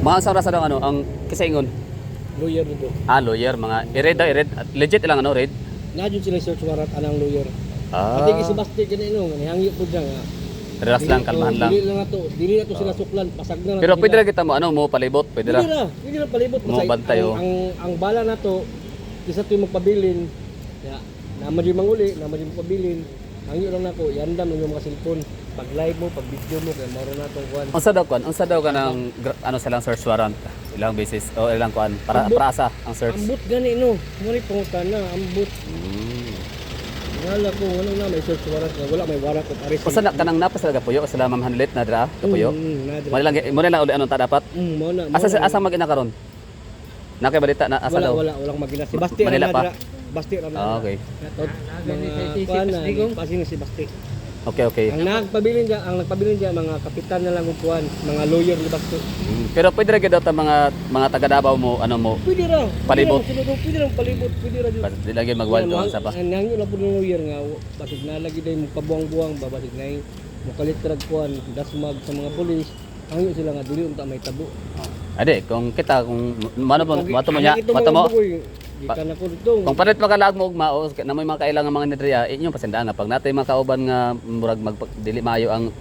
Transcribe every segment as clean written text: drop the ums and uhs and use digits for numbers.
Mga sa oras ano ang kisaingon. Lawyer dito. Lawyer mga i-read legit ilang ano read. Nadyo sila search warrant anang lawyer. Ah. Pati si Basti ganito nihangyo po dyan nga. Relax lang, kalmahan lang. Dili na to sila suklan, pasag na. Pero pwede ra kita mo ano mo palibot, pwede ra. Pwede ra palibot Mo bantay, oh. ang bala na to isa to yung magpabilin. Ya, naman yung manguli, naman yung magpabilin. Hangyo lang nako, yandam lang yung mga cellphone. Pag live mo, pag video mo, kaya maro na tong kuan. Unsa daw ka ng ano silang search warrant? Ilang basis o ilang kuan para Ambot. asa ang search. Ambot gani no. Mori pangutan na ambot. Wala ko ano na may search warrant, wala may warrant of arrest. Usa na kanang napas talaga puyo o sila Ma'am Hanlet na dra, puyo. Mo lang uli anong ta dapat? Mo na. Asa mag-ina karon? Nakay balita na asa daw. Walang magina si Basti Manila pa? Basti ra na. Ah, okay. Mga kuan na pasing si Basti. Okay. Ang nagpabilin diyan mga kapitan na lang kuan, mga lawyer ni Basti. Pero pwede ra gyud daw ta mga taga Davao mo ano mo Pwede ra. Palibot. Pwede ra palibot, pwede ra. di lagi magwal do sa pa. Ang nangyo na po ng lawyer nga basig na lagi day mo pabuang-buang babasig na mukalit rag kuan dasmag sa mga pulis. Hangyo sila nga dili unta may tabo. Ade, kung kita kung mano mo mo nya, mato mo. Gikan ako dito. Kung palit makalag mo ugma o na may mga kailangan mga nidriya, inyong pasendaan na pag natay mga kauban nga murag dili maayo ang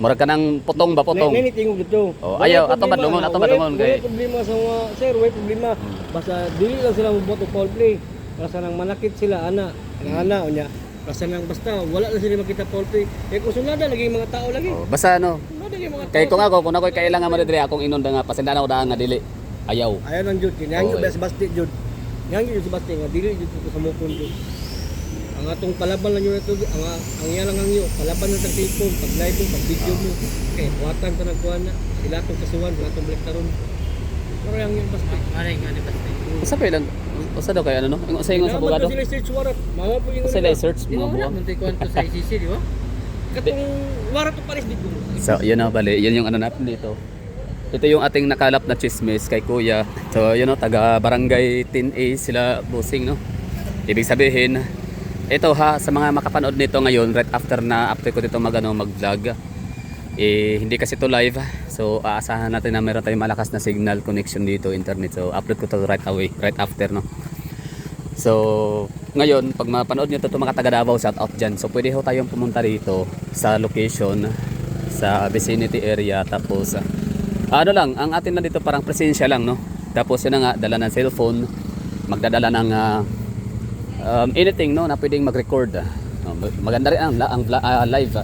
murag kanang putong ba putong. Nini tingog dito. Oh, ayaw ato madungon kay. Wala problema sa mga sir, wala problema. Basta dili lang sila moboto foul play. Basta nang manakit sila ana unya. Basta nang basta wala lang sila makita foul play. Kaya kung sunada lagi mga tao lagi. Oh, basta ano. Lagi mga Kay kung ako'y kailangan mo diri akong inunda nga pasendaan ako daan nga dili. Ayaw. Ayaw nang jud kinahangyo Okay. ba si Basti jud. Yang si Basti nga dili jud ko sa mukon jud. Ang atong palaban lang yun ito, ang yan lang ang yun, palaban ng cellphone, pag live mo, pag video mo, eh, buhatan ka nagkuhan na, sila itong kasuhan, sila itong blacktaron. Pero yung yun Basti. Maray nga ni Basti. Usa pa ilang usa daw kay ano no? Usa ingon sa abogado. Sila search warrant, mama po yung Sila search Di mga ba wala buwan. munti ko sa ICC, di ba? katong warrant of arrest dito. So, yun na bali, yun yung ano natin dito. Ito yung ating nakalap na chismis kay Kuya. So, yun know, taga Barangay 10A sila busing, no? Ibig sabihin, ito ha, sa mga makapanood nito ngayon, right after ko dito mag-vlog, hindi kasi to live. So, aasahan natin na meron tayong malakas na signal connection dito, internet. So, upload ko to right away, right after, no? So, ngayon, pag mapanood nyo to mga taga Davao, shout out dyan. So, pwede ho tayong pumunta dito sa location, sa vicinity area, tapos, ano lang, ang atin lang dito parang presensya lang, no? Tapos yun na nga, dala ng cellphone, magdadala ng anything, no, na pwedeng mag-record. Maganda rin ang live.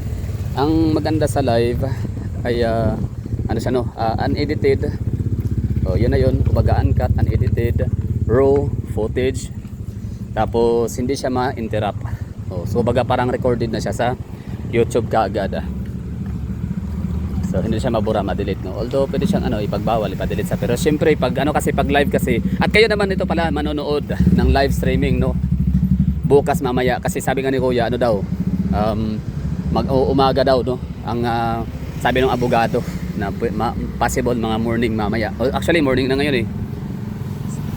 Ang maganda sa live ay ano siya, no, unedited. Oh, yun na yun, kumbaga uncut, unedited, raw footage. Tapos hindi siya ma-interrupt. Oh, so baga parang recorded na siya sa YouTube kaagad. So hindi siya mabura, ma-delete, no. Although pwede siyang ipagbawal, ipa-delete sa. Pero syempre pag pag live kasi, at kayo naman ito pala manonood ng live streaming, no. Bukas mamaya kasi sabi nga ni Kuya daw, umaga daw, no. Ang sabi ng abogado na possible mga morning mamaya. Actually morning na ngayon eh.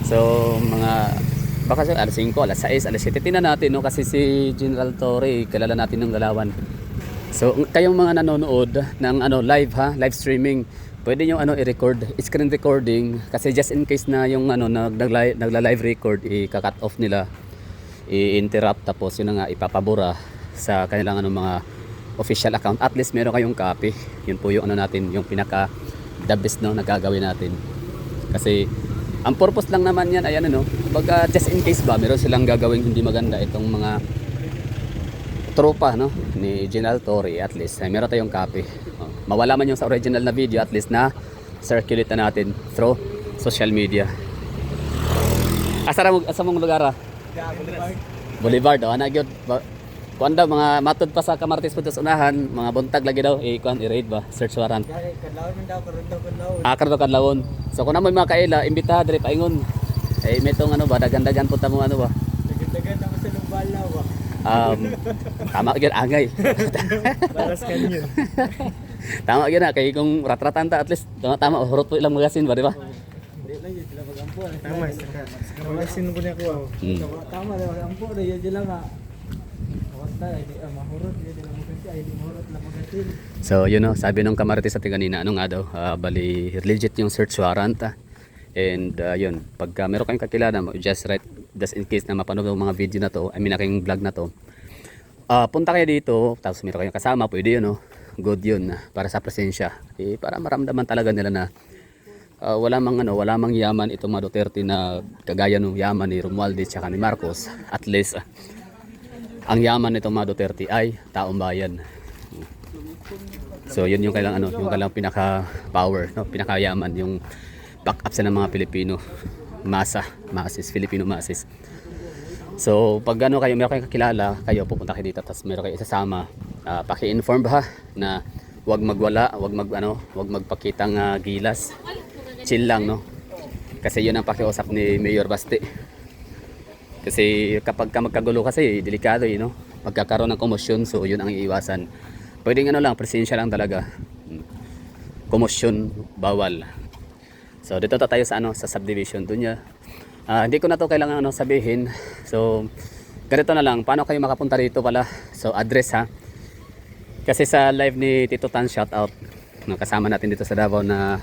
So mga baka alas 5, alas 6, alas 7 tingnan natin, no, kasi si General Torre kilala natin ng Galawan. So kayong mga nanonood ng live live streaming, pwede niyo i-record, screen recording kasi just in case na yung nagla-live record i-cut off nila, i-interrupt, tapos yun na nga ipapabura sa kanilang mga official account. At least meron kayong copy. Yun po yung natin, yung pinaka the best, no, na gagawin natin. Kasi ang purpose lang naman yan ay baga just in case ba meron silang gagawing hindi maganda itong mga tropa, no, ni General Torre, at least meron tayong copy. Mawala man yung sa original na video, at least na circulate na natin through social media. Asa mong lugar? Boulevard. Gyud. Kuan daw mga matod pa sa Camartes Puntos unahan, mga buntag lagi daw i-raid ba, search warrant. Kadlawon man daw karon. Kardo kadlawon. So kung namoy mga kaila, imbitaha diri paingon. Metong ba dagan-dagan punta mo ba? Dagan na sa Lumbala ba. Tama gyud angay. Baras kanyo. Tama gyud na kay kung rat-ratan ta, at least tama hurot po ilang magasin ba, di ba? Di lang yun sila magampo. Tama sa magasin ko niya ko. Tama daw magampo na yun lang nga. Basta mahurot yun lang. So, yun know, sabi nung kamarites sa kanina, ano nga daw, bali legit yung search warrant. And yun, pagka meron kayong kakilala mo, just in case na mapanood yung mga video na to, I mean aking vlog na to, punta kayo dito, tapos meron kayong kasama, pwede yun, no? Good yun, para sa presensya. Para maramdaman talaga nila na wala mang yaman itong mga Duterte na kagaya ng yaman ni Romualdez at ni Marcos. At least ang yaman nitong mga Duterte ay taong bayan. So yun yung kailang yung kailang pinaka power, no? Pinakayaman, yung backup sa ng mga Pilipino Filipino masses. So pag meron kayong kakilala, kayo pupunta kayo dito, tapos meron kayo isasama, paki-inform ba na wag magwala, wag magpakitang gilas. Chill lang, no? Kasi yun ang pakiusap ni Mayor Basti. Kasi kapag magkagulo kasi, delikado, no? Magkakaroon ng komosyon, so yun ang iiwasan. Pwedeng lang, presensya lang talaga. Komosyon, bawal. So dito tayo sa sa subdivision doon niya. Hindi ko na to kailangan sabihin. So ganito na lang, paano kayo makapunta dito pala? So address, ha. Kasi sa live ni Tito Tan, shout out. Kasama natin dito sa Davao na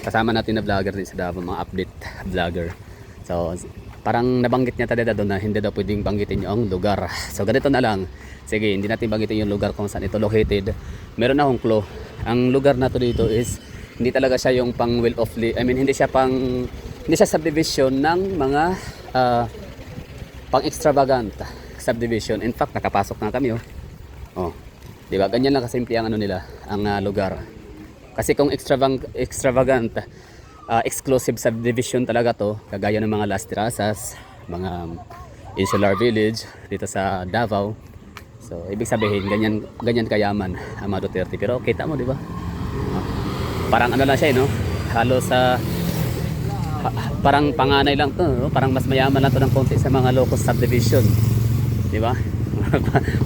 kasama natin na vlogger din sa Davao, mga update vlogger. So parang nabanggit niya talaga doon na hindi daw pwedeng banggitin yung lugar. So ganito na lang. Sige, hindi natin banggitin yung lugar kung saan ito located. Meron akong clue. Ang lugar na to dito is hindi talaga siya yung pang hindi siya subdivision ng mga pang extravagant subdivision. In fact, nakapasok na kami, oh. Di ba? Ganyan lang kasimple ang nila, ang lugar. Kasi kung extravagant, exclusive subdivision talaga to, kagaya ng mga Las Terrazas, mga Insular Village dito sa Davao. So ibig sabihin ganyan kayaman ang mga Duterte. Pero kita mo, di ba? Parang lang siya, no? Halos parang panganay lang to, no? Parang mas mayaman lang to ng konti sa mga local subdivision. Di ba?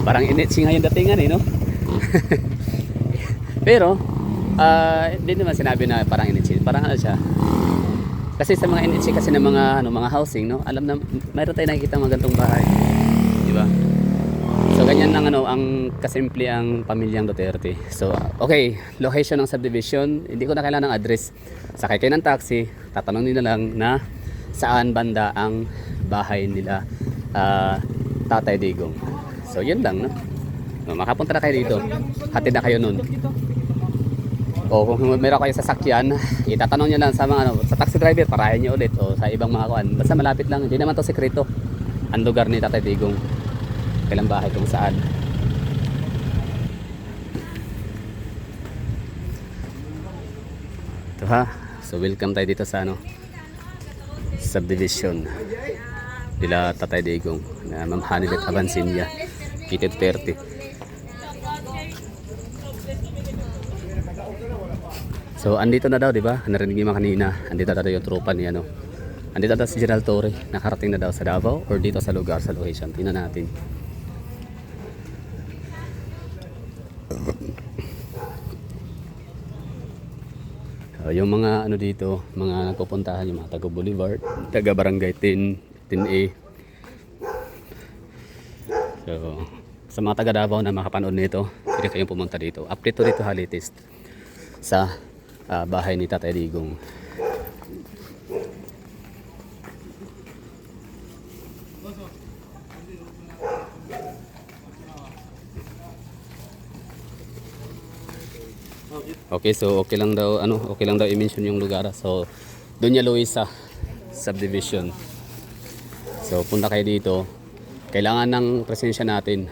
Parang initsi ngayon datingan, no? Pero hindi naman sinabi na parang initsi, parang siya. Kasi sa mga initsi kasi ng mga housing, no, alam na mayroon tayong nakikita mga gantong bahay, di ba? So ganyan lang ang kasimple ang pamilyang Duterte. So okay, location ng subdivision, hindi ko na kailangan ng address. Sakay kayo ng taxi, tatanungin na lang na saan banda ang bahay nila Tatay Digong. So yun lang, no? Makapunta na kayo dito, hatid na kayo nun. O kung meron kayo sasakyan, itatanong nyo lang sa mga sa taxi driver, parahin nyo ulit, o sa ibang mga kuan. Basta malapit lang, hindi naman to sekreto ang lugar ni Tatay Digong, kailang bahay kung saan. Ito, ha, so welcome tayo dito sa subdivision nila Tatay Digong na Ma'am Hanilet Abansinya, Kitid 30. So andito na daw, di ba? Narinig niyo kanina, andito na daw yung tropa ni andito na daw si General Torre, nakarating na daw sa Davao or dito sa lugar, sa location. Tingnan natin. Yung mga dito, mga nagpupuntahan, yung mga taga Boulevard, taga Barangay 10A. So sa mga taga Davao na makapanood nito, pwede kayong pumunta dito. Update to dito, latest sa bahay ni Tatay Digong. Okay, so okay lang daw i-mention yung lugar. So Doña Luisa subdivision. So punta kayo dito. Kailangan ng presensya natin.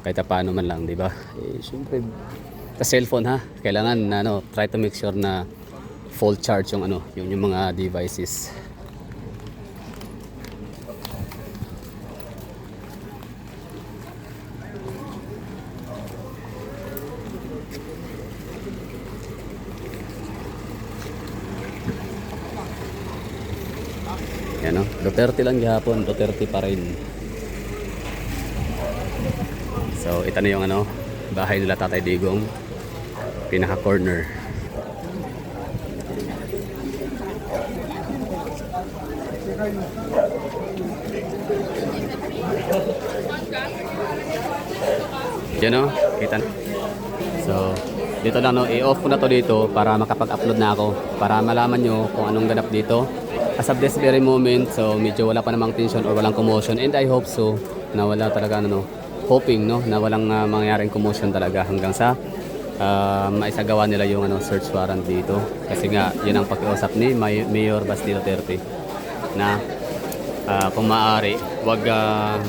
Kahit paano man lang, di ba? Syempre sa cellphone, ha. Kailangan try to make sure na full charge yung yung mga devices. Yan, no? Duterte lang gihapon, Duterte pa rin. So ito na yung bahay nila Tatay Digong, pinaka corner. Yan o, kita. So, dito lang no, i-off ko na to dito para makapag-upload na ako. Para malaman nyo kung anong ganap dito. As of this very moment, so medyo wala pa namang tension or walang commotion. And I hope so, na wala talaga ano, hoping no, na walang mangyaring commotion talaga hanggang sa maisagawa nila yung ano, search warrant dito. Kasi nga, yun ang pakiusap ni Mayor Basti Duterte na kung maaari, wag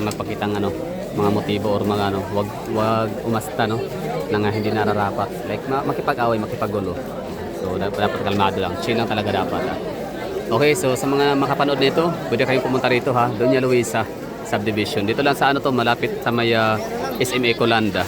magpakitang ano, mga motibo or mga ano, wag umasta no, na hindi nararapat. Like makipag-away, makipaggulo. So dapat kalmado lang, chill lang talaga dapat. Okay, so sa mga makapanood nito, pwede kayong pumunta rito ha, Doña Luisa Subdivision. Dito lang sa ano to, malapit sa may SM Ecolanda.